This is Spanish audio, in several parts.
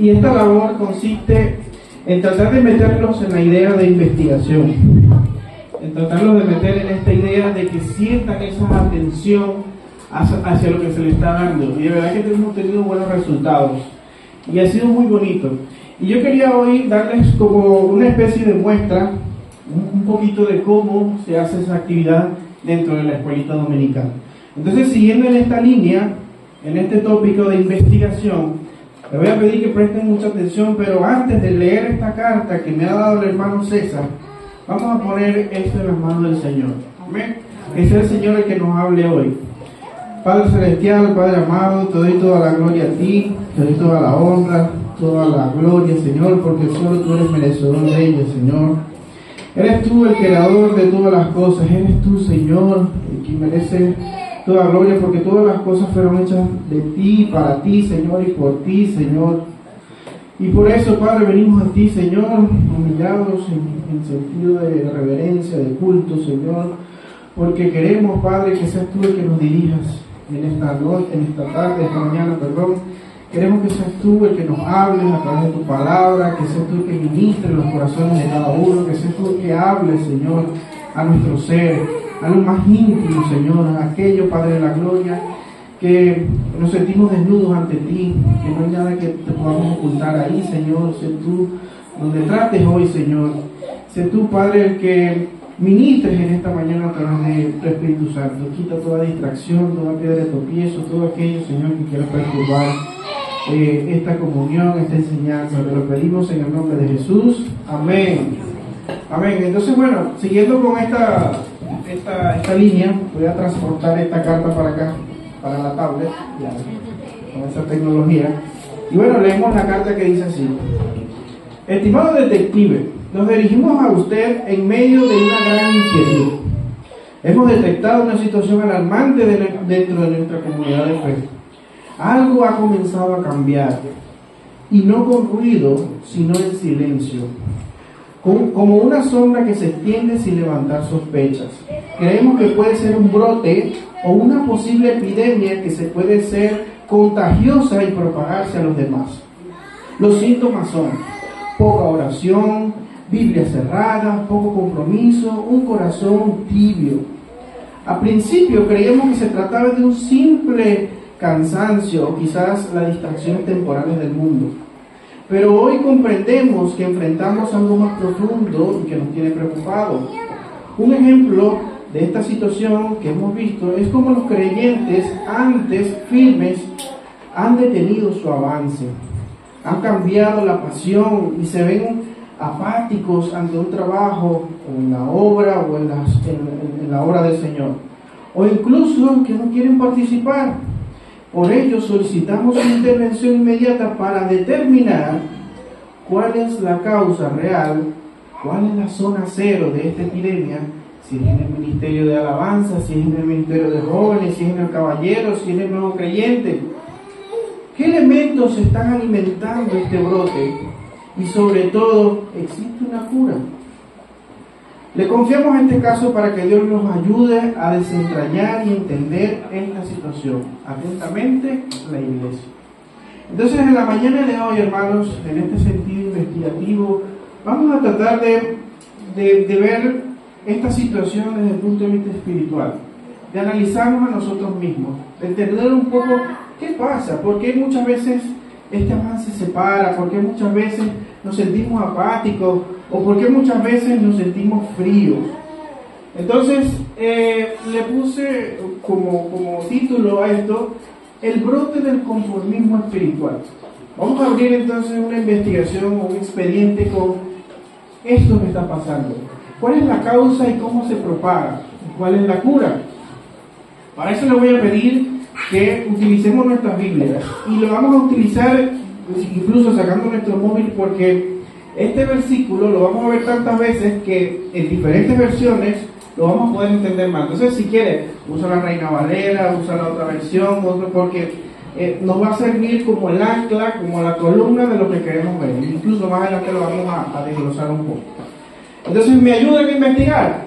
Y esta labor consiste en tratar de meterlos en la idea de investigación, en tratarlos de meter en esta idea de que sientan esa atención hacia lo que se les está dando. Y de verdad que hemos tenido buenos resultados y ha sido muy bonito. Y yo quería hoy darles como una especie de muestra, un poquito de cómo se hace esa actividad dentro de la escuelita dominical. Entonces, siguiendo en esta línea, en este tópico de investigación, le voy a pedir que presten mucha atención, pero antes de leer esta carta que me ha dado el hermano César, vamos a poner esto en las manos del Señor. Amén. Que sea el Señor el que nos hable hoy. Padre Celestial, Padre amado, te doy toda la gloria a ti, te doy toda la honra, toda la gloria, Señor, porque solo tú eres merecedor de ella, Señor. Eres tú el creador de todas las cosas, eres tú, Señor, el que merece toda gloria, porque todas las cosas fueron hechas de ti, para ti, Señor, y por ti, Señor. Y por eso, Padre, venimos a ti, Señor, humillados en sentido de reverencia, de culto, Señor, porque queremos, Padre, que seas tú el que nos dirijas en esta noche, en esta tarde, esta mañana, perdón. Queremos que seas tú el que nos hables a través de tu palabra, que seas tú el que ministre los corazones de cada uno, que seas tú el que hables, Señor, a nuestro ser, a lo más íntimo, Señor, a aquello, Padre de la gloria, que nos sentimos desnudos ante ti, que no hay nada que te podamos ocultar ahí, Señor. Sé tú donde trates hoy, Señor. Sé tú, Padre, el que ministres en esta mañana a través de tu Espíritu Santo. Quita toda distracción, toda piedra de tropiezo, todo aquello, Señor, que quiera perturbar esta comunión, esta enseñanza. Te lo pedimos en el nombre de Jesús. Amén. Amén. Entonces, bueno, siguiendo con esta línea, voy a transportar esta carta para acá, para la tablet, ya, con esa tecnología. Y bueno, leemos la carta que dice así: estimado detective, nos dirigimos a usted en medio de una gran inquietud. Hemos detectado una situación alarmante dentro de nuestra comunidad de fe. Algo ha comenzado a cambiar, y no con ruido, sino en silencio, como una sombra que se extiende sin levantar sospechas. Creemos que puede ser un brote o una posible epidemia que se puede ser contagiosa y propagarse a los demás. Los síntomas son poca oración, Biblia cerrada, poco compromiso, un corazón tibio. A principio creíamos que se trataba de un simple cansancio o quizás las distracciones temporales del mundo. Pero hoy comprendemos que enfrentamos algo más profundo y que nos tiene preocupados. Un ejemplo de esta situación que hemos visto es cómo los creyentes antes firmes han detenido su avance, han cambiado la pasión y se ven apáticos ante un trabajo o en la obra o en la obra del Señor, o incluso que no quieren participar. Por ello solicitamos una intervención inmediata para determinar cuál es la causa real, cuál es la zona cero de esta epidemia, si es en el ministerio de alabanza, si es en el ministerio de jóvenes, si es en el caballero, si es en el nuevo creyente. ¿Qué elementos están alimentando este brote? Y sobre todo, ¿existe una cura? Le confiamos en este caso para que Dios nos ayude a desentrañar y entender esta situación. Atentamente, la Iglesia. Entonces, en la mañana de hoy, hermanos, en este sentido investigativo, vamos a tratar de ver esta situación desde el punto de vista espiritual, de analizarnos a nosotros mismos, de entender un poco qué pasa, por qué muchas veces este avance se para, por qué muchas veces nos sentimos apáticos, o por qué muchas veces nos sentimos fríos. Entonces, le puse como título a esto: el brote del conformismo espiritual. Vamos a abrir entonces una investigación, un expediente con esto que está pasando. ¿Cuál es la causa y cómo se propaga? ¿Cuál es la cura? Para eso le voy a pedir que utilicemos nuestras Biblias, y lo vamos a utilizar incluso sacando nuestro móvil, porque este versículo lo vamos a ver tantas veces que en diferentes versiones lo vamos a poder entender más. Entonces, si quiere, usa la Reina Valera, usa la otra versión, porque nos va a servir como el ancla, como la columna de lo que queremos ver. Incluso más adelante lo vamos a desglosar un poco. Entonces, ¿me ayudan a investigar?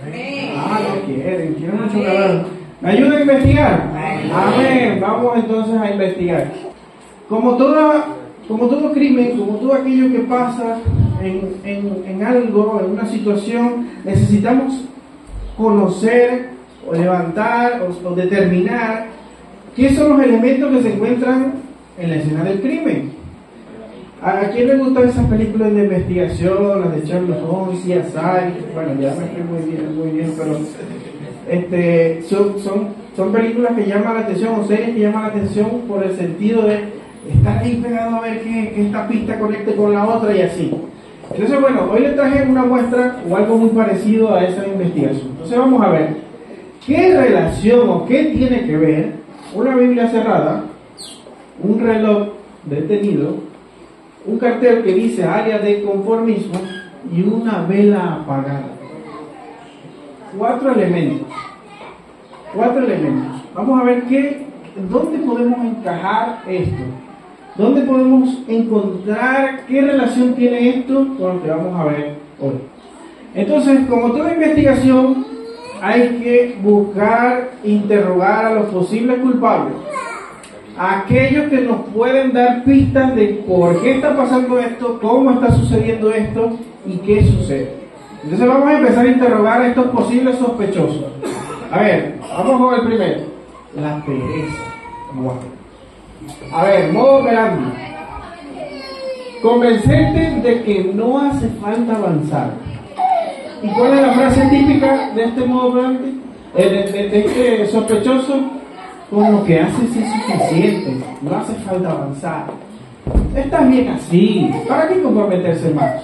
No quieren mucho cabrón. ¿Me ayudan a investigar? Amén. Vamos entonces a investigar. Como todo crimen, como todo aquello que pasa en algo, en una situación, necesitamos conocer o levantar o determinar qué son los elementos que se encuentran en la escena del crimen. ¿A quién le gustan esas películas de investigación, las de Sherlock Holmes, CSI? Bueno, ya me estoy muy bien, pero son películas que llaman la atención, o series que llaman la atención por el sentido de estar ahí pegado a ver que esta pista conecte con la otra y así. Entonces, bueno, hoy les traje una muestra o algo muy parecido a esa investigación. Entonces vamos a ver qué relación o qué tiene que ver una Biblia cerrada, un reloj detenido, un cartel que dice área de conformismo y una vela apagada. Cuatro elementos. Vamos a ver dónde podemos encajar esto. ¿Dónde podemos encontrar qué relación tiene esto con lo que vamos a ver hoy? Entonces, como toda investigación, hay que buscar, interrogar a los posibles culpables, a aquellos que nos pueden dar pistas de por qué está pasando esto, cómo está sucediendo esto y qué sucede. Entonces vamos a empezar a interrogar a estos posibles sospechosos. A ver, vamos con el primero, la pereza. Wow. A ver, modo operandi. Convencerte de que no hace falta avanzar. ¿Y cuál es la frase típica de este modo operandi? De este sospechoso: con lo que haces es suficiente, no hace falta avanzar. Estás bien así, ¿para qué comprometerse más?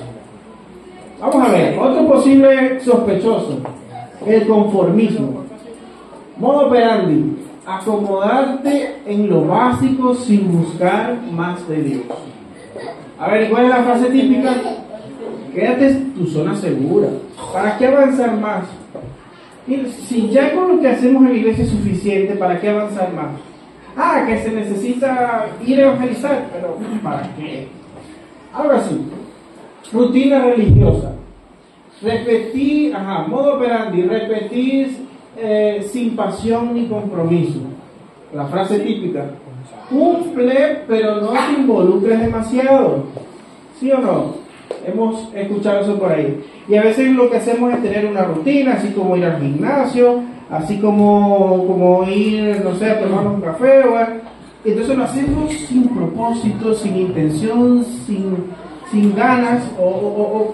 Vamos a ver, otro posible sospechoso, el conformismo. Modo operandi: acomodarte en lo básico sin buscar más de Dios. A ver, ¿cuál es la frase típica? Quédate en tu zona segura. ¿Para qué avanzar más? Y si ya con lo que hacemos en la iglesia es suficiente, ¿para qué avanzar más? Que se necesita ir a evangelizar, pero ¿para qué? Algo así. Rutina religiosa. Repetir, modo operandi, repetir sin pasión ni compromiso. La frase típica: cumple, pero no te involucres demasiado. ¿Sí o no? Hemos escuchado eso por ahí. Y a veces lo que hacemos es tener una rutina, así como ir al gimnasio, así como ir, no sé, a tomarnos un café, y entonces lo hacemos sin propósito, sin intención, sin ganas, o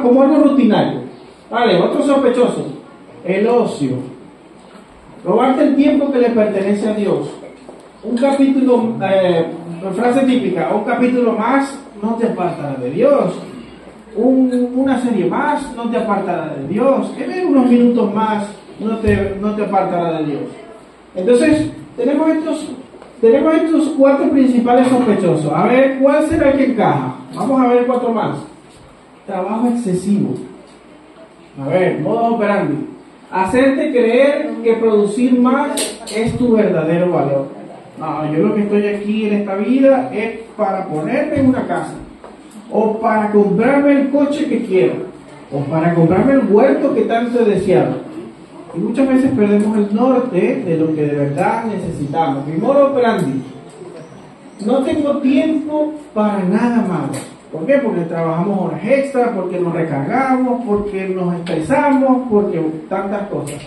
como algo rutinario. Vale, otro sospechoso, el ocio. Robarte el tiempo que le pertenece a Dios. Un capítulo, frase típica: un capítulo más no te apartará de Dios. Una serie más no te apartará de Dios. Que ver unos minutos más no te apartará de Dios. Entonces, tenemos estos cuatro principales sospechosos. A ver, ¿cuál será el que encaja? Vamos a ver cuatro más. Trabajo excesivo. A ver, modo operandi: hacerte creer que producir más es tu verdadero valor. No, yo lo que estoy aquí en esta vida es para ponerme en una casa, o para comprarme el coche que quiero, o para comprarme el huerto que tanto he deseado. Y muchas veces perdemos el norte de lo que de verdad necesitamos. Mi modo operandi: no tengo tiempo para nada más. ¿Por qué? Porque trabajamos horas extras, porque nos recargamos, porque nos estresamos, porque tantas cosas.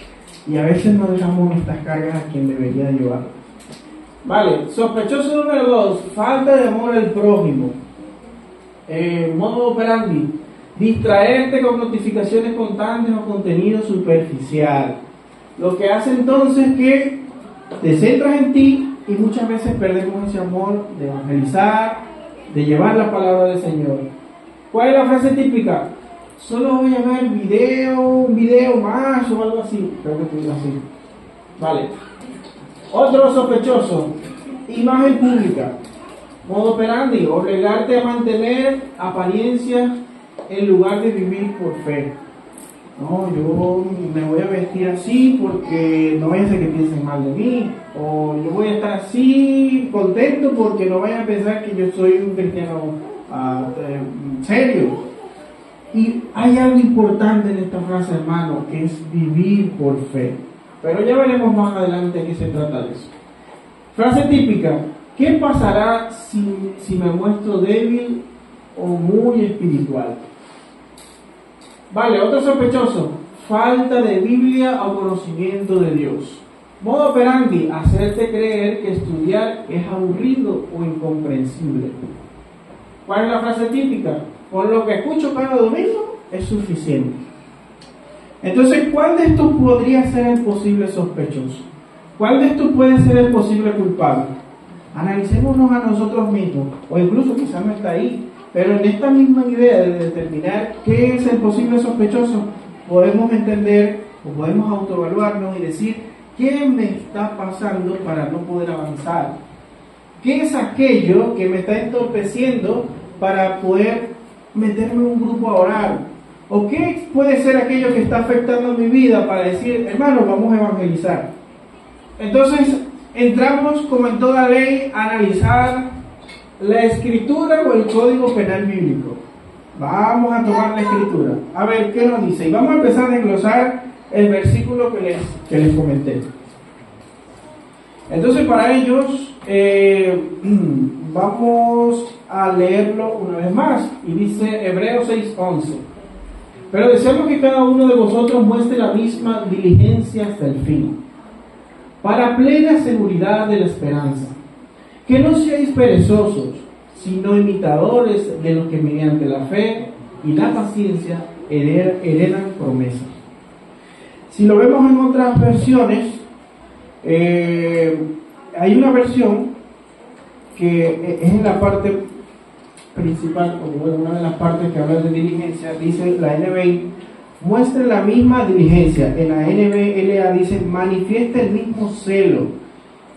Y a veces no dejamos nuestras cargas a quien debería llevar. Vale, sospechoso número 2, falta de amor al prójimo. Modo operandi: distraerte con notificaciones constantes o contenido superficial. Lo que hace entonces que te centras en ti y muchas veces perdemos ese amor de evangelizar, de llevar la palabra del Señor. ¿Cuál es la frase típica? Solo voy a ver un video más o algo así. Creo que estoy así. Vale. Otro sospechoso: imagen pública. Modo operandi: obligarte a mantener apariencia en lugar de vivir por fe. no, yo me voy a vestir así porque no vaya a ser que piensen mal de mí, o yo voy a estar así contento porque no vayan a pensar que yo soy un cristiano serio. Y hay algo importante en esta frase, hermano, que es vivir por fe. Pero ya veremos más adelante de qué se trata de eso. Frase típica: ¿qué pasará si me muestro débil o muy espiritual? Vale, otro sospechoso: falta de Biblia o conocimiento de Dios. Modo operandi: hacerte creer que estudiar es aburrido o incomprensible. ¿Cuál es la frase típica? Con lo que escucho cada domingo es suficiente. Entonces, ¿cuál de estos podría ser el posible sospechoso? ¿Cuál de estos puede ser el posible culpable? Analicémonos a nosotros mismos, o incluso quizás no está ahí, pero en esta misma idea de determinar qué es el posible sospechoso, podemos entender o podemos autoevaluarnos y decir: ¿qué me está pasando para no poder avanzar? ¿Qué es aquello que me está entorpeciendo para poder meterme en un grupo a orar? ¿O qué puede ser aquello que está afectando mi vida para decir: hermano, vamos a evangelizar? Entonces, entramos, como en toda ley, a analizar la escritura o el código penal bíblico. Vamos a tomar la escritura, a ver qué nos dice, y vamos a empezar a desglosar el versículo que les comenté. Entonces, para ellos, vamos a leerlo una vez más, y dice Hebreos 6:11: pero deseamos que cada uno de vosotros muestre la misma diligencia hasta el fin, para plena seguridad de la esperanza. Que no seáis perezosos, sino imitadores de los que mediante la fe y la paciencia heredan promesas. Si lo vemos en otras versiones, hay una versión que es en la parte principal, o bueno, una de las partes que habla de diligencia, dice la NBI: muestre la misma diligencia. En la NBLA dice: manifiesta el mismo celo.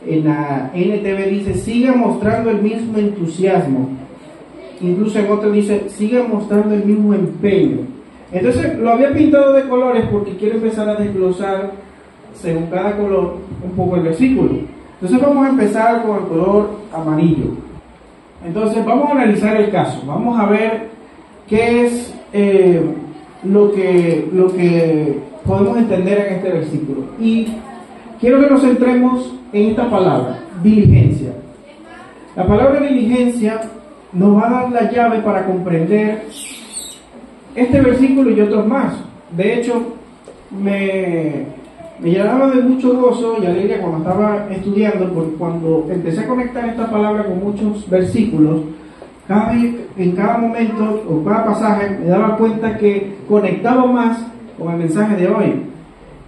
En la NTV dice: siga mostrando el mismo entusiasmo. Incluso en otro dice: siga mostrando el mismo empeño. Entonces lo había pintado de colores porque quiero empezar a desglosar según cada color un poco el versículo. Entonces vamos a empezar con el color amarillo. Entonces vamos a analizar el caso. Vamos a ver qué es lo que podemos entender en este versículo. Y quiero que nos centremos en esta palabra, diligencia. La palabra diligencia nos va a dar la llave para comprender este versículo y otros más. De hecho, me llenaba de mucho gozo y alegría cuando estaba estudiando, porque cuando empecé a conectar esta palabra con muchos versículos, en cada momento o cada pasaje me daba cuenta que conectaba más con el mensaje de hoy.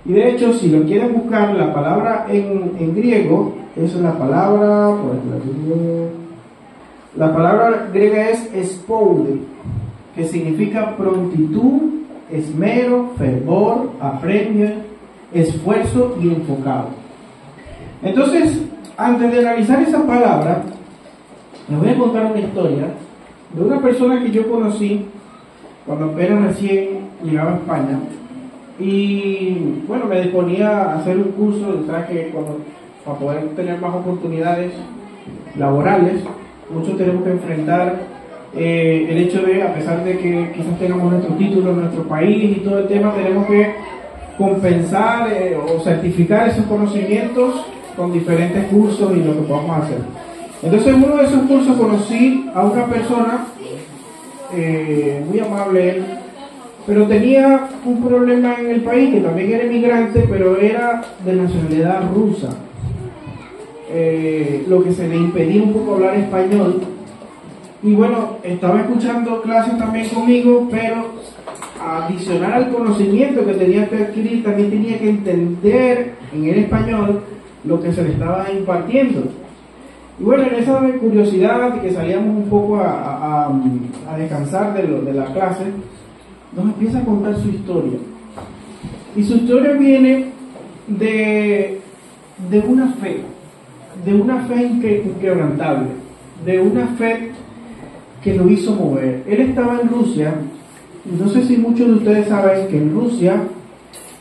Y de hecho, si lo quieren buscar, la palabra en griego es la palabra, la palabra griega es espoude, que significa prontitud, esmero, fervor, apremio, esfuerzo y enfocado. Entonces, antes de analizar esa palabra, les voy a contar una historia de una persona que yo conocí cuando apenas recién llegaba a España. Y bueno, me disponía a hacer un curso de traje para poder tener más oportunidades laborales. Muchos tenemos que enfrentar el hecho de, a pesar de que quizás tengamos nuestro título en nuestro país y todo el tema, tenemos que compensar o certificar esos conocimientos con diferentes cursos y lo que podamos hacer. Entonces, en uno de esos cursos conocí a una persona muy amable él, pero tenía un problema en el país, que también era inmigrante, pero era de nacionalidad rusa, lo que se le impedía un poco hablar español. Y bueno, estaba escuchando clases también conmigo, pero adicional al conocimiento que tenía que adquirir, también tenía que entender en el español lo que se le estaba impartiendo. Y bueno, en esa curiosidad de que salíamos un poco a descansar de la clase, nos empieza a contar su historia. Y su historia viene de una fe inquebrantable, de una fe que lo hizo mover. Él estaba en Rusia No sé si muchos de ustedes saben que en Rusia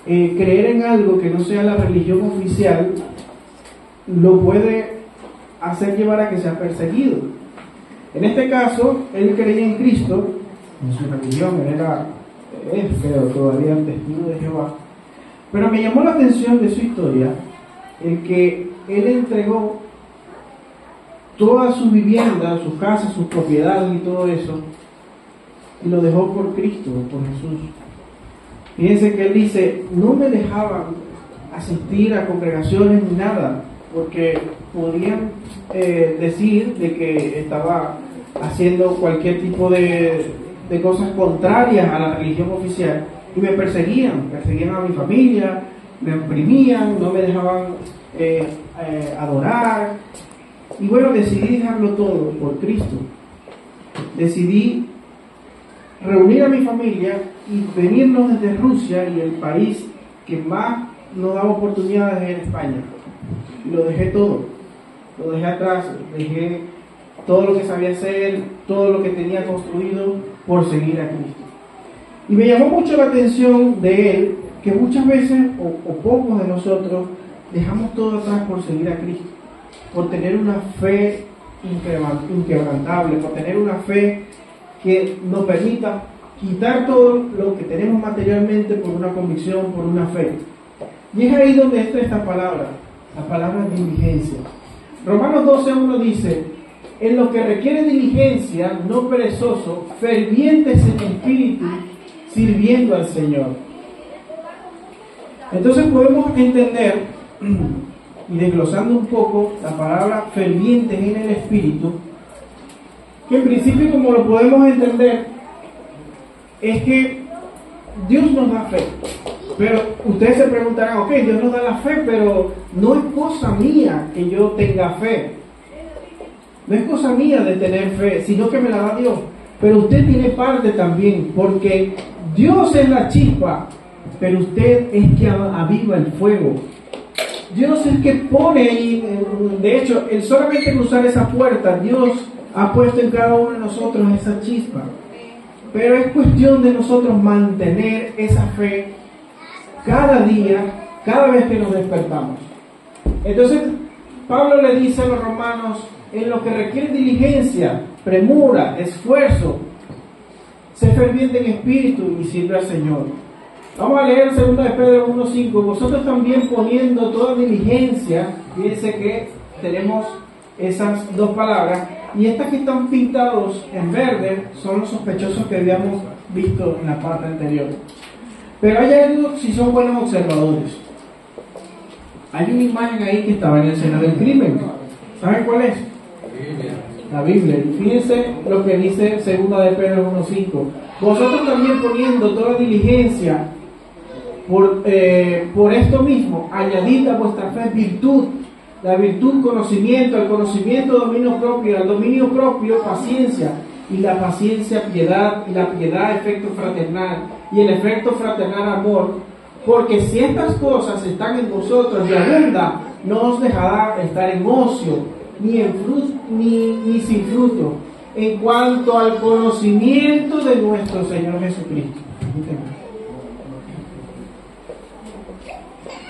creer en algo que no sea la religión oficial lo puede hacer llevar a que sea perseguido. En este caso, él creía en Cristo, en su religión, él pero todavía testigo de Jehová. Pero me llamó la atención de su historia el que él entregó toda su vivienda, su casa, sus propiedades y todo eso, y lo dejó por Cristo, por Jesús. Fíjense que él dice, no me dejaban asistir a congregaciones ni nada, porque podían decir de que estaba haciendo cualquier tipo de cosas contrarias a la religión oficial, y me perseguían a mi familia, me oprimían, no me dejaban adorar. Y bueno, decidí dejarlo todo por Cristo. Decidí reunir a mi familia y venirnos desde Rusia, y el país que más nos daba oportunidades en España. Y lo dejé todo, lo dejé atrás, dejé todo lo que sabía hacer, todo lo que tenía construido por seguir a Cristo. Y me llamó mucho la atención de él que muchas veces, o pocos de nosotros, dejamos todo atrás por seguir a Cristo, por tener una fe inquebrantable, por tener una fe que nos permita quitar todo lo que tenemos materialmente por una convicción, por una fe. Y es ahí donde está esta palabra, la palabra diligencia. Romanos 12:1 dice, en lo que requiere diligencia, no perezoso, fervientes en espíritu, sirviendo al Señor. Entonces podemos entender, y desglosando un poco la palabra fervientes en el espíritu, que en principio, como lo podemos entender, es que Dios nos da fe. Pero ustedes se preguntarán, ok, Dios nos da la fe, pero no es cosa mía que yo tenga fe. No es cosa mía de tener fe, sino que me la da Dios. Pero usted tiene parte también, porque Dios es la chispa, pero usted es que aviva el fuego. Dios es el que pone ahí, de hecho, el solamente cruzar esa puerta, Dios ha puesto en cada uno de nosotros esa chispa. Pero es cuestión de nosotros mantener esa fe cada día, cada vez que nos despertamos. Entonces, Pablo le dice a los romanos, en lo que requiere diligencia, premura, esfuerzo, sé ferviente en espíritu y sirve al Señor. Vamos a leer 2 de Pedro 1:5. Vosotros también poniendo toda diligencia, fíjense que tenemos esas dos palabras, y estas que están pintados en verde son los sospechosos que habíamos visto en la parte anterior. Pero hay algo si son buenos observadores. Hay una imagen ahí que estaba en la escena del crimen. ¿Saben cuál es? La Biblia. Y fíjense lo que dice 2 de Pedro 1:5. Vosotros también poniendo toda diligencia, por esto mismo, añadid a vuestra fe virtud, la virtud conocimiento, al conocimiento dominio propio, al dominio propio paciencia, y la paciencia piedad, y la piedad efecto fraternal, y el efecto fraternal amor, porque si estas cosas están en vosotros y abundan, no os dejará estar en ocio, ni sin fruto, en cuanto al conocimiento de nuestro Señor Jesucristo.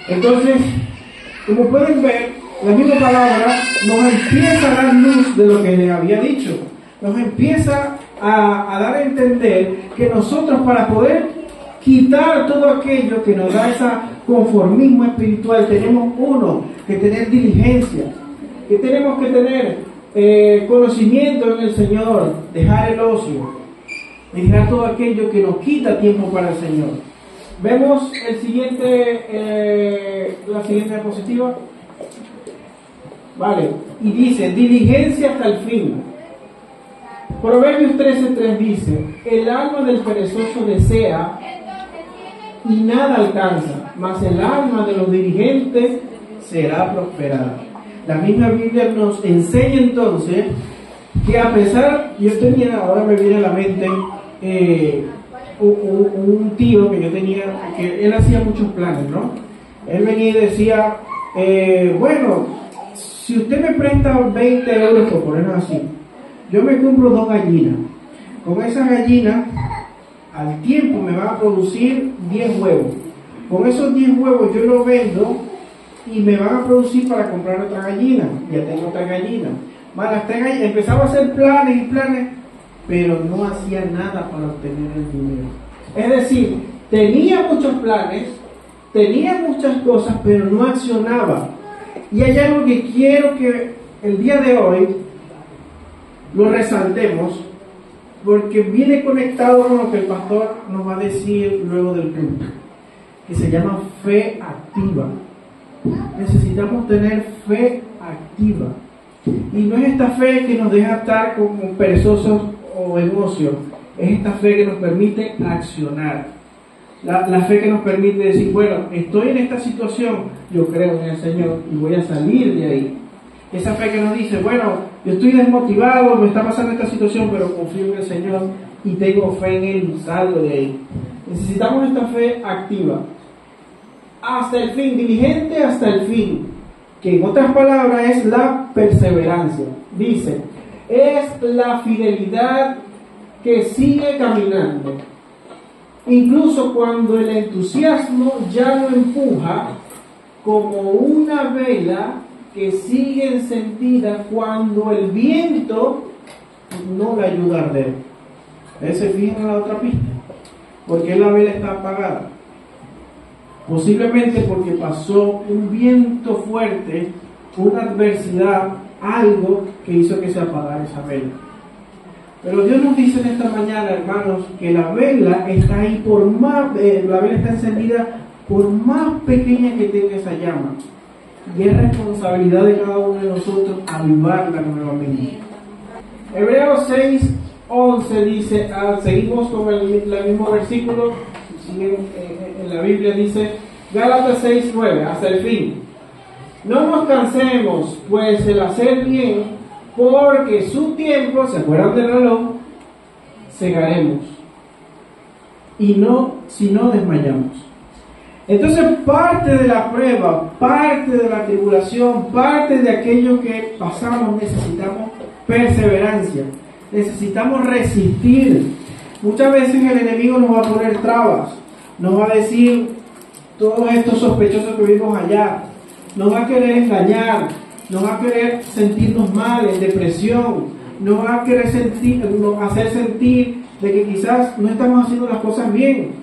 Entonces, como pueden ver, la misma palabra nos empieza a dar luz de lo que le había dicho. Nos empieza a dar a entender que nosotros, para poder quitar todo aquello que nos da ese conformismo espiritual, tenemos que tener diligencia, que tenemos que tener conocimiento en el Señor, dejar el ocio, dejar todo aquello que nos quita tiempo para el Señor. Vemos la siguiente diapositiva. Vale, y dice, diligencia hasta el fin. Proverbios 13:3 dice, el alma del perezoso desea y nada alcanza, mas el alma de los diligentes será prosperada. La misma Biblia nos enseña entonces que a pesar, ahora me viene a la mente un tío que yo tenía, que él hacía muchos planes, ¿no? Él venía y decía, bueno, si usted me presta 20 euros, por ponerlo así, yo me compro 2 gallinas. Con esas gallinas al tiempo me van a producir 10 huevos. Con esos 10 huevos yo los vendo y me van a producir para comprar otra gallina. Ya tengo otra gallina. Empezaba a hacer planes y planes, pero no hacía nada para obtener el dinero. Es decir, tenía muchos planes, tenía muchas cosas, pero no accionaba. Y hay algo que quiero que el día de hoy lo resaltemos, porque viene conectado con lo que el pastor nos va a decir luego del culto, que se llama fe activa. Necesitamos tener fe activa. Y no es esta fe que nos deja estar como perezosos o en ocio, es esta fe que nos permite accionar. La fe que nos permite decir, bueno, estoy en esta situación, yo creo en el Señor y voy a salir de ahí. Esa fe que nos dice, bueno, yo estoy desmotivado, me está pasando esta situación, pero confío en el Señor y tengo fe en Él y salgo de ahí. Necesitamos esta fe activa. Hasta el fin, diligente hasta el fin, que en otras palabras es la perseverancia. Dice, es la fidelidad que sigue caminando. Incluso cuando el entusiasmo ya lo empuja, como una vela que sigue encendida cuando el viento no la ayuda a arder. ¿Se fijan en la otra pista? ¿Por qué la vela está apagada? Posiblemente porque pasó un viento fuerte, una adversidad, algo que hizo que se apagara esa vela. Pero Dios nos dice en esta mañana, hermanos, que la vela está ahí por más, la vela está encendida por más pequeña que tenga esa llama. Y es responsabilidad de cada uno de nosotros avivarla nuevamente. Hebreos 6:11 dice, seguimos con el mismo versículo, siguen en la Biblia, dice, Gálatas 6:9, hasta el fin. No nos cansemos, pues el hacer bien, porque su tiempo, ¿se acuerdan del reloj? Segaremos. Y no, si no desmayamos. Entonces parte de la prueba, parte de la tribulación, parte de aquello que pasamos, necesitamos perseverancia, necesitamos resistir. Muchas veces el enemigo nos va a poner trabas, nos va a decir todos estos sospechosos que vimos allá, nos va a querer engañar, nos va a querer sentirnos mal, en depresión, nos va a querer hacer sentir de que quizás no estamos haciendo las cosas bien.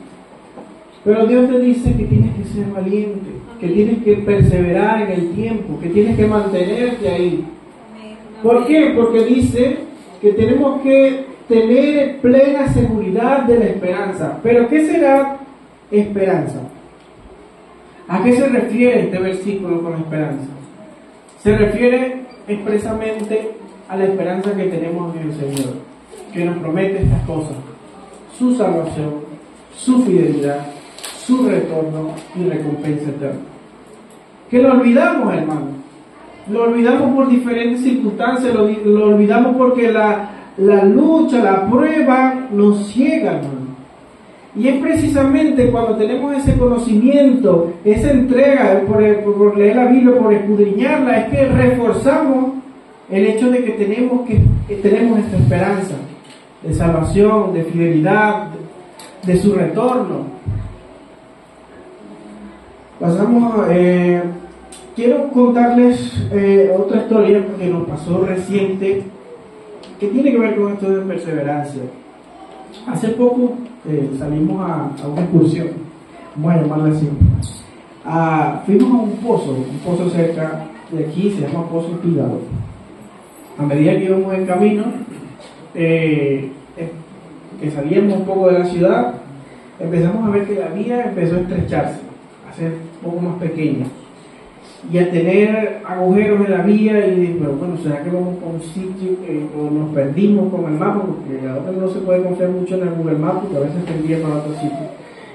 Pero Dios te dice que tienes que ser valiente, que tienes que perseverar en el tiempo, que tienes que mantenerte ahí. ¿Por qué? Porque dice que tenemos que tener plena seguridad de la esperanza. ¿Pero qué será esperanza? ¿A qué se refiere este versículo con esperanza? Se refiere expresamente a la esperanza que tenemos en el Señor, que nos promete estas cosas: su salvación, su fidelidad, su retorno y recompensa eterna. Que lo olvidamos, hermano. Lo olvidamos por diferentes circunstancias, lo olvidamos porque la lucha, la prueba nos ciega, hermano. Y es precisamente cuando tenemos ese conocimiento, esa entrega por leer la Biblia, por escudriñarla, es que reforzamos el hecho de que tenemos esta esperanza de salvación, de fidelidad, de su retorno. Pasamos a... quiero contarles otra historia que nos pasó reciente, que tiene que ver con esto de perseverancia. Hace poco salimos a una excursión, vamos a llamarla así. Fuimos a un pozo cerca de aquí, se llama Pozo Pídaro. A medida que íbamos en camino, que salíamos un poco de la ciudad, empezamos a ver que la vía empezó a estrecharse, a ser un poco más pequeña y a tener agujeros en la vía. Y pero bueno, ¿será que vamos a un sitio o nos perdimos con el mapa? Porque ahora no se puede confiar mucho en el Google Maps, porque a veces te envía para otro sitio.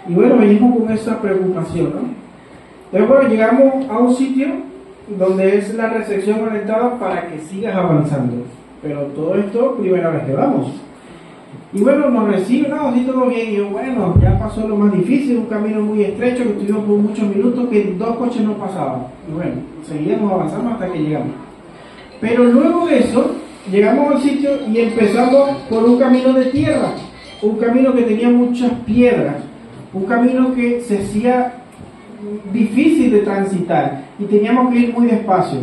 Y bueno, venimos con esa preocupación, ¿no? Entonces bueno, llegamos a un sitio donde es la recepción orientada para que sigas avanzando, pero todo esto primera vez que vamos. Y bueno, nos reciben, no, sí, todo bien. Y yo, bueno, ya pasó lo más difícil, un camino muy estrecho que estuvimos por muchos minutos que 2 coches no pasaban. Y bueno, seguíamos avanzando hasta que llegamos. Pero luego de eso, llegamos al sitio y empezamos por un camino de tierra, un camino que tenía muchas piedras, un camino que se hacía difícil de transitar y teníamos que ir muy despacio.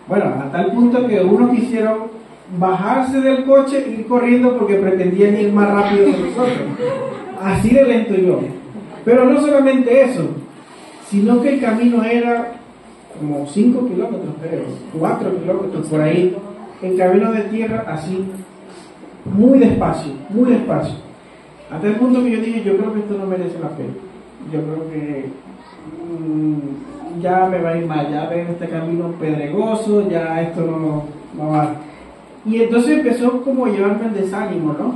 Bueno, a tal punto que unos quisieron bajarse del coche y ir corriendo porque pretendían ir más rápido que nosotros. Así de lento yo. Pero no solamente eso, sino que el camino era como 5 kilómetros, creo, 4 kilómetros por ahí, en camino de tierra, así, muy despacio, muy despacio. Hasta el punto que yo dije, yo creo que esto no merece la pena. Yo creo que ya me va a ir mal, ya ven este camino pedregoso, ya esto no va. Y entonces empezó como a llevarme el desánimo, ¿no?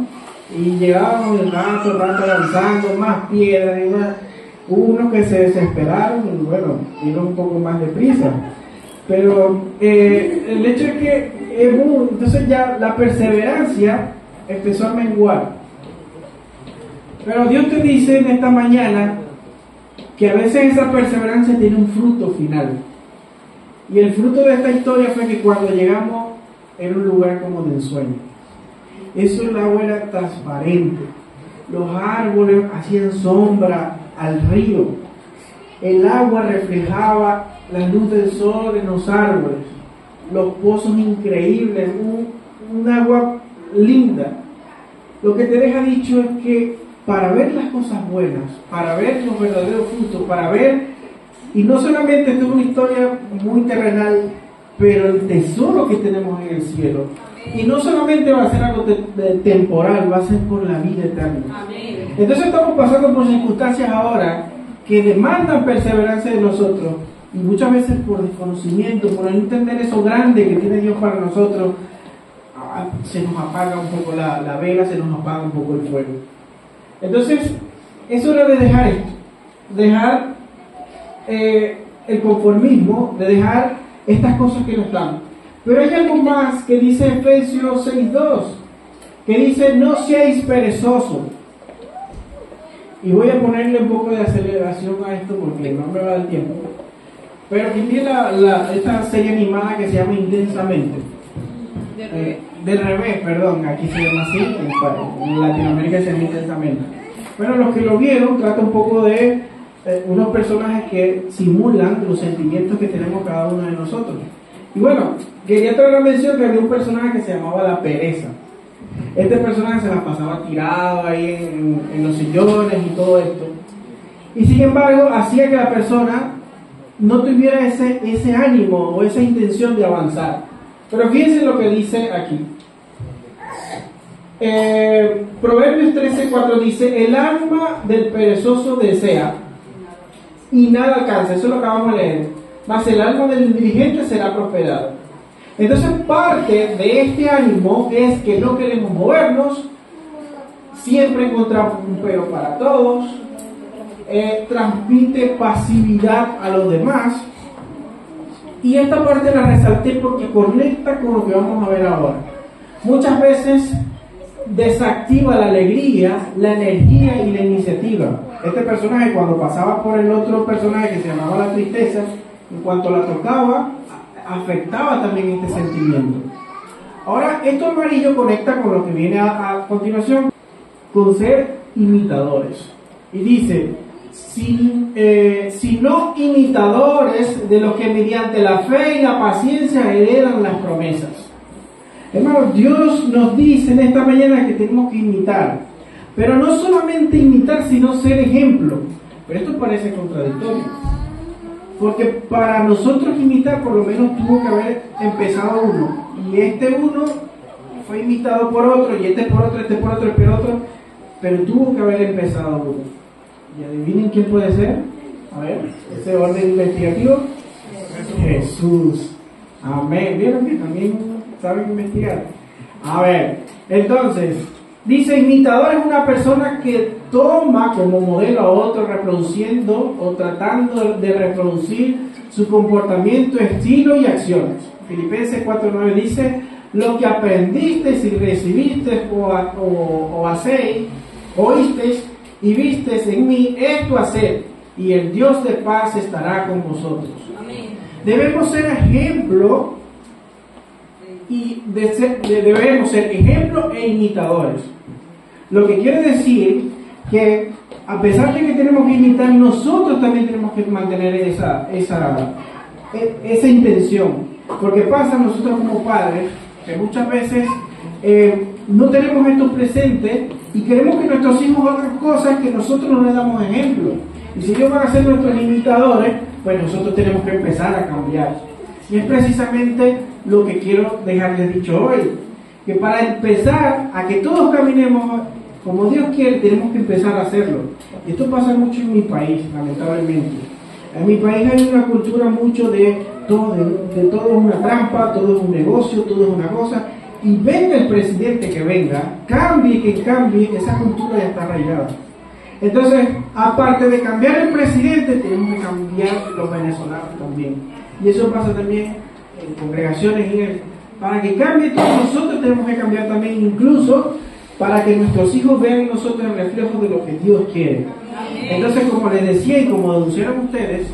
Y llegábamos el rato avanzando, más piedras y más. Hubo unos que se desesperaron y bueno, iban un poco más deprisa. Pero el hecho es que entonces ya la perseverancia empezó a menguar. Pero Dios te dice en esta mañana que a veces esa perseverancia tiene un fruto final. Y el fruto de esta historia fue que cuando llegamos era un lugar como de ensueño. Eso, el agua era transparente. Los árboles hacían sombra al río. El agua reflejaba la luz del sol en los árboles. Los pozos increíbles, un agua linda. Lo que te deja dicho es que para ver las cosas buenas, para ver los verdaderos frutos, para ver, y no solamente esto es una historia muy terrenal, pero el tesoro que tenemos en el cielo. Y no solamente va a ser algo temporal, va a ser por la vida eterna. Amén. Entonces estamos pasando por circunstancias ahora que demandan perseverancia de nosotros, y muchas veces por desconocimiento, por no entender eso grande que tiene Dios para nosotros, se nos apaga un poco la vela, se nos apaga un poco el fuego. Entonces, es hora de dejar esto, dejar el conformismo, de dejar estas cosas que nos dan. Pero hay algo más que dice Efesios 6:2, que dice, no seáis perezosos. Y voy a ponerle un poco de aceleración a esto porque no me va a dar tiempo. Pero aquí tiene esta serie animada que se llama Intensamente. Del revés, perdón, aquí se llama así, en Latinoamérica se llama Intensamente. Bueno, los que lo vieron trata un poco de unos personajes que simulan los sentimientos que tenemos cada uno de nosotros. Y bueno, quería traer la mención que había un personaje que se llamaba la pereza. Este personaje se la pasaba tirado ahí en los sillones y todo esto. Y sin embargo, hacía que la persona no tuviera ese ánimo o esa intención de avanzar. Pero fíjense lo que dice aquí. Proverbios 13:4 dice, el alma del perezoso desea y nada alcanza. Eso lo acabamos de leer. Mas el alma del diligente será prosperada. Entonces parte de este ánimo es que no queremos movernos, siempre encontramos un pero para todos, transmite pasividad a los demás. Y esta parte la resalté porque conecta con lo que vamos a ver ahora. Muchas veces desactiva la alegría, la energía y la iniciativa. Este personaje, cuando pasaba por el otro personaje que se llamaba la tristeza, en cuanto la tocaba, afectaba también este sentimiento. Ahora, esto amarillo conecta con lo que viene a continuación, con ser imitadores. Y dice, sino imitadores de los que mediante la fe y la paciencia heredan las promesas. Hermanos, Dios nos dice en esta mañana que tenemos que imitar, pero no solamente imitar, sino ser ejemplo. Pero esto parece contradictorio, porque para nosotros imitar por lo menos tuvo que haber empezado uno, y este uno fue imitado por otro, y este por otro, este por otro, este por otro, pero tuvo que haber empezado uno. ¿Y adivinen quién puede ser? A ver, ese orden investigativo. Jesús. Amén. ¿Vieron que también saben investigar? A ver, entonces, dice, imitador es una persona que toma como modelo a otro reproduciendo o tratando de reproducir su comportamiento, estilo y acciones. Filipenses 4:9 dice, lo que aprendisteis y recibisteis o hacéis, oísteis y visteis en mí, esto haced, y el Dios de paz estará con vosotros. Amén. Debemos ser ejemplo y debemos ser ejemplo e imitadores. Lo que quiere decir que a pesar de que tenemos que imitar, nosotros también tenemos que mantener esa intención. Porque pasa nosotros como padres que muchas veces no tenemos esto presente y queremos que nuestros hijos hagan cosas que nosotros no les damos ejemplo. Y si ellos van a ser nuestros imitadores, pues nosotros tenemos que empezar a cambiar. Y es precisamente lo que quiero dejarles dicho hoy, que para empezar a que todos caminemos como Dios quiere, tenemos que empezar a hacerlo. Y esto pasa mucho en mi país, lamentablemente. En mi país hay una cultura mucho de todo es una trampa, todo es un negocio, todo es una cosa. Y venga el presidente que venga, cambie que cambie, esa cultura ya está arraigada. Entonces, aparte de cambiar el presidente, tenemos que cambiar los venezolanos también. Y eso pasa también en congregaciones y para que cambie todos nosotros tenemos que cambiar también, incluso para que nuestros hijos vean en nosotros el reflejo de lo que Dios quiere. Entonces, como les decía y como deducieron ustedes,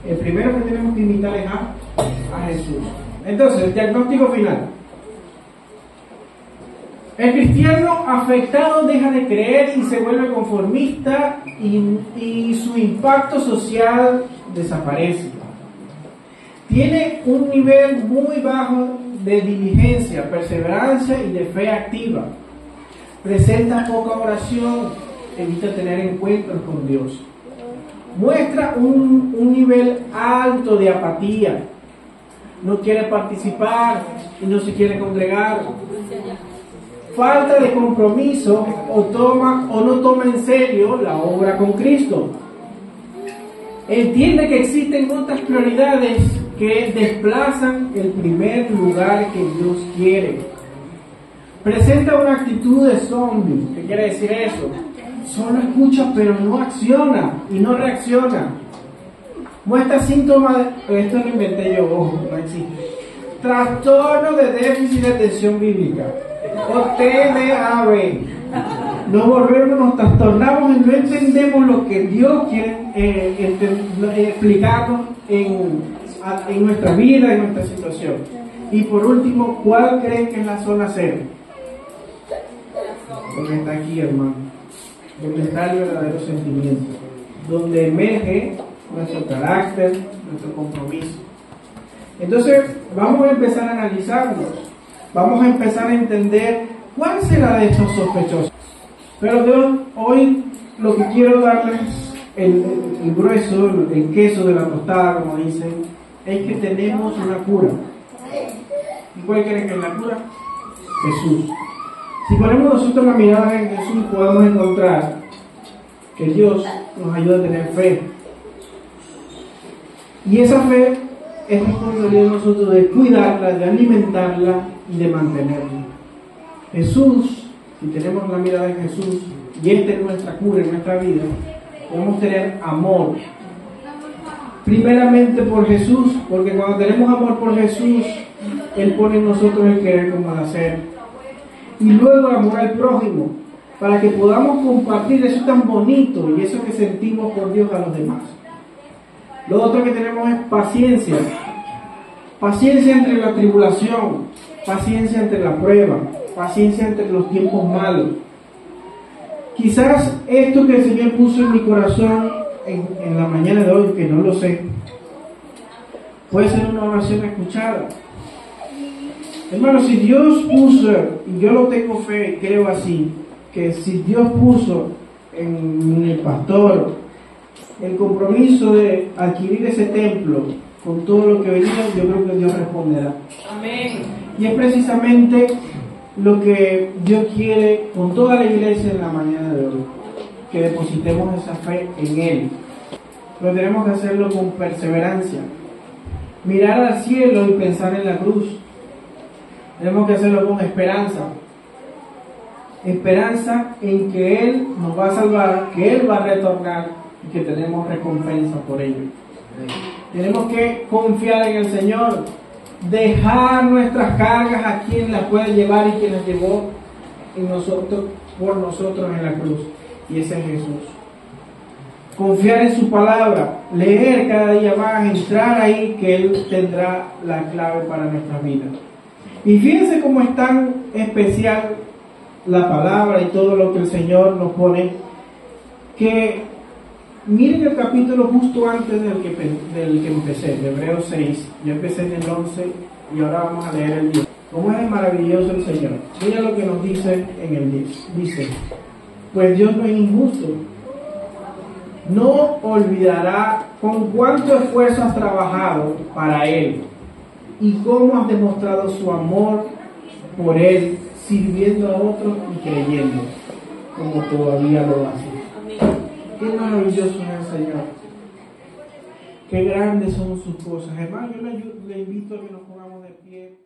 el primero que tenemos que imitar es a Jesús. Entonces, el diagnóstico final. El cristiano afectado deja de creer y se vuelve conformista y su impacto social desaparece. Tiene un nivel muy bajo de diligencia, perseverancia y de fe activa. Presenta poca oración, evita tener encuentros con Dios. Muestra un nivel alto de apatía. No quiere participar y no se quiere congregar. Falta de compromiso o no toma en serio la obra con Cristo. Entiende que existen otras prioridades que desplazan el primer lugar que Dios quiere. Presenta una actitud de zombie. ¿Qué quiere decir eso? Solo escucha pero no acciona y no reacciona. Muestra síntomas esto lo inventé yo, ojo, no existe. Trastorno de déficit de atención bíblica, o TDAB. Nos trastornamos y no entendemos lo que Dios quiere explicarnos en nuestra vida, en nuestra situación. Y por último, ¿cuál creen que es la zona cero? Donde está aquí, hermano, donde está el verdadero sentimiento, donde emerge nuestro carácter, nuestro compromiso. Entonces, vamos a empezar a analizarnos, vamos a empezar a entender cuál será de estos sospechosos. Pero hoy lo que quiero darles, el grueso, el queso de la tostada, como dicen, es que tenemos una cura. ¿Y cuál creen que es la cura? Jesús. Si ponemos nosotros la mirada en Jesús, podemos encontrar que Dios nos ayuda a tener fe. Y esa fe es responsabilidad de nosotros de cuidarla, de alimentarla y de mantenerla. Jesús, si tenemos la mirada en Jesús, y esta es nuestra cura en nuestra vida, podemos tener amor. Primeramente por Jesús, porque cuando tenemos amor por Jesús, Él pone en nosotros el querer como el hacer. Y luego el amor al prójimo, para que podamos compartir eso tan bonito y eso que sentimos por Dios a los demás. Lo otro que tenemos es paciencia. Paciencia entre la tribulación, paciencia entre la prueba, paciencia entre los tiempos malos. Quizás esto que el Señor puso en mi corazón en la mañana de hoy, que no lo sé, puede ser una oración escuchada. Hermano, si Dios puso, y yo lo tengo fe, creo así, que si Dios puso en el pastor el compromiso de adquirir ese templo con todo lo que venía, yo creo que Dios responderá. Amén. Y es precisamente lo que Dios quiere con toda la iglesia en la mañana de hoy, que depositemos esa fe en Él. Pero tenemos que hacerlo con perseverancia, mirar al cielo y pensar en la cruz. Tenemos que hacerlo con esperanza en que Él nos va a salvar, que Él va a retornar y que tenemos recompensa por ello. Tenemos que confiar en el Señor, dejar nuestras cargas a quien las puede llevar y quien las llevó por nosotros en la cruz, y ese es Jesús. Confiar en su palabra, leer cada día más, entrar ahí, que Él tendrá la clave para nuestras vidas. Y fíjense cómo es tan especial la palabra y todo lo que el Señor nos pone, que miren el capítulo justo antes del que empecé, de Hebreos 6. Yo empecé en el 11 y ahora vamos a leer el 10. ¿Cómo es maravilloso el Señor? Mira lo que nos dice en el 10. Dice, pues Dios no es injusto. No olvidará con cuánto esfuerzo has trabajado para Él y cómo has demostrado su amor por Él, sirviendo a otros y creyendo, como todavía lo haces. Qué maravilloso es el Señor. Qué grandes son sus cosas. Hermano, yo le invito a que nos pongamos de pie.